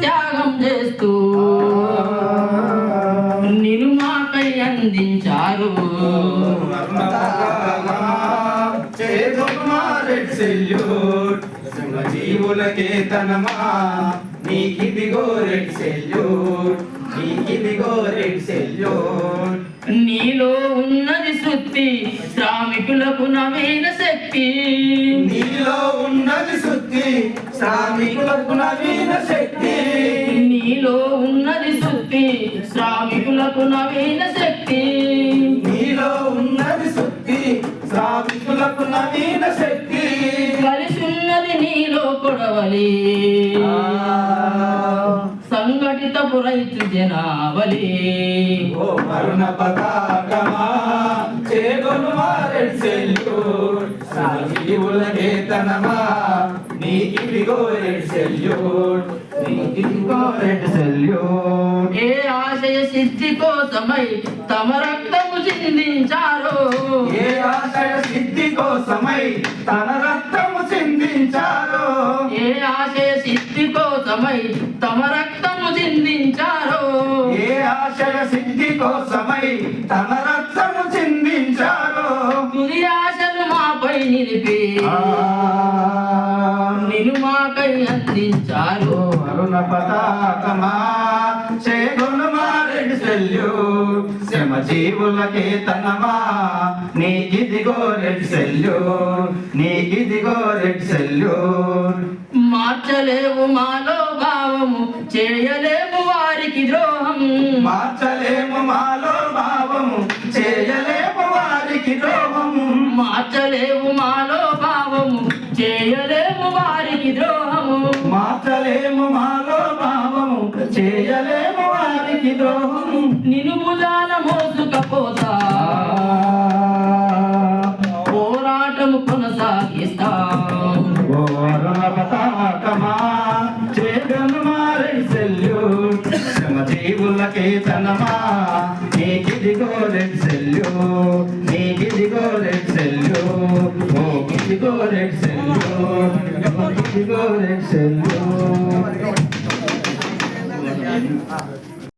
త్యాగం చేస్తూ నిన్ను మాకై అందించారు. జీవులకే తనమా నీకిదిగో రెడ్ సెల్యూట్, నీకిదిగో రెడ్ సెల్యూట్. నీలో ఉన్నది శుద్ధి శ్రామికులకు నవీన శక్తి, నీలో ఉన్నది శుద్ధి శ్రామికులకు నవీన శక్తి, నీలో ఉన్నది శుద్ధి శ్రామికులకు నవీన శక్తి, నీలో ఉన్నది శుద్ధి శ్రామికులకు నవీన శక్తి. కలిసి ఉన్నది నీలో కొడవలి సంఘటితపు రైతు జనావలి. ఓ మరుణ పతాకమా చేగొనుమా రెడ్ సెల్యూట్, జీవులకే తనమా నీకిదిగో రెడ్ సెల్యూట్, నీకిదిగో రెడ్ సెల్యూట్. ఏ ఆశయ సిద్ధి కోసమై తమ రక్తము చిందించారు, ఏ ఆశయ సిద్ధి కోసమై తన రక్తము చిందించారు, ఏ ఆశయ సిద్ధి కోసమై తమ రక్తము చిందించారు, ఏ ఆశయ సిద్ధి కోసమై తన రక్తము చిందించారు. తుది ఆశలు మాపై నిలిపి నిన్ను మాకై అందించారు. అరుణ పతాకమా చేగొనుమా రెడ్ సెల్యూట్, శ్రమ జీవులకే తనమా నీకిదిగో రెడ్ సెల్యూట్, నీకిదిగో రెడ్ సెల్యూట్. మార్చలేవు మాలో భావము చేయలేము వారికి ద్రోహం, మార్చలేము మాలో భావము చేయలేము వారికి ద్రోహము, మార్చలేవు మాలో భావము చేయలేము వారికి ద్రోహము, మార్చలేము మాలో భావము చేయలేము వారికి ద్రోహము. నిన్ను భుజాన మోసుకపోతా పోరాటము కొనసాగిస్తా. ఓ అరుణ పతాకమా చేగొనుమా రెడ్ సెల్యూట్, శ్రమ జీవులకే తనమా నీకిదిగో రెడ్ సెల్యూట్, నీకిదిగో రెడ్ సెల్యూట్, నీకిదిగో రెడ్ సెల్యూట్, నీకిదిగో రెడ్ సెల్యూట్.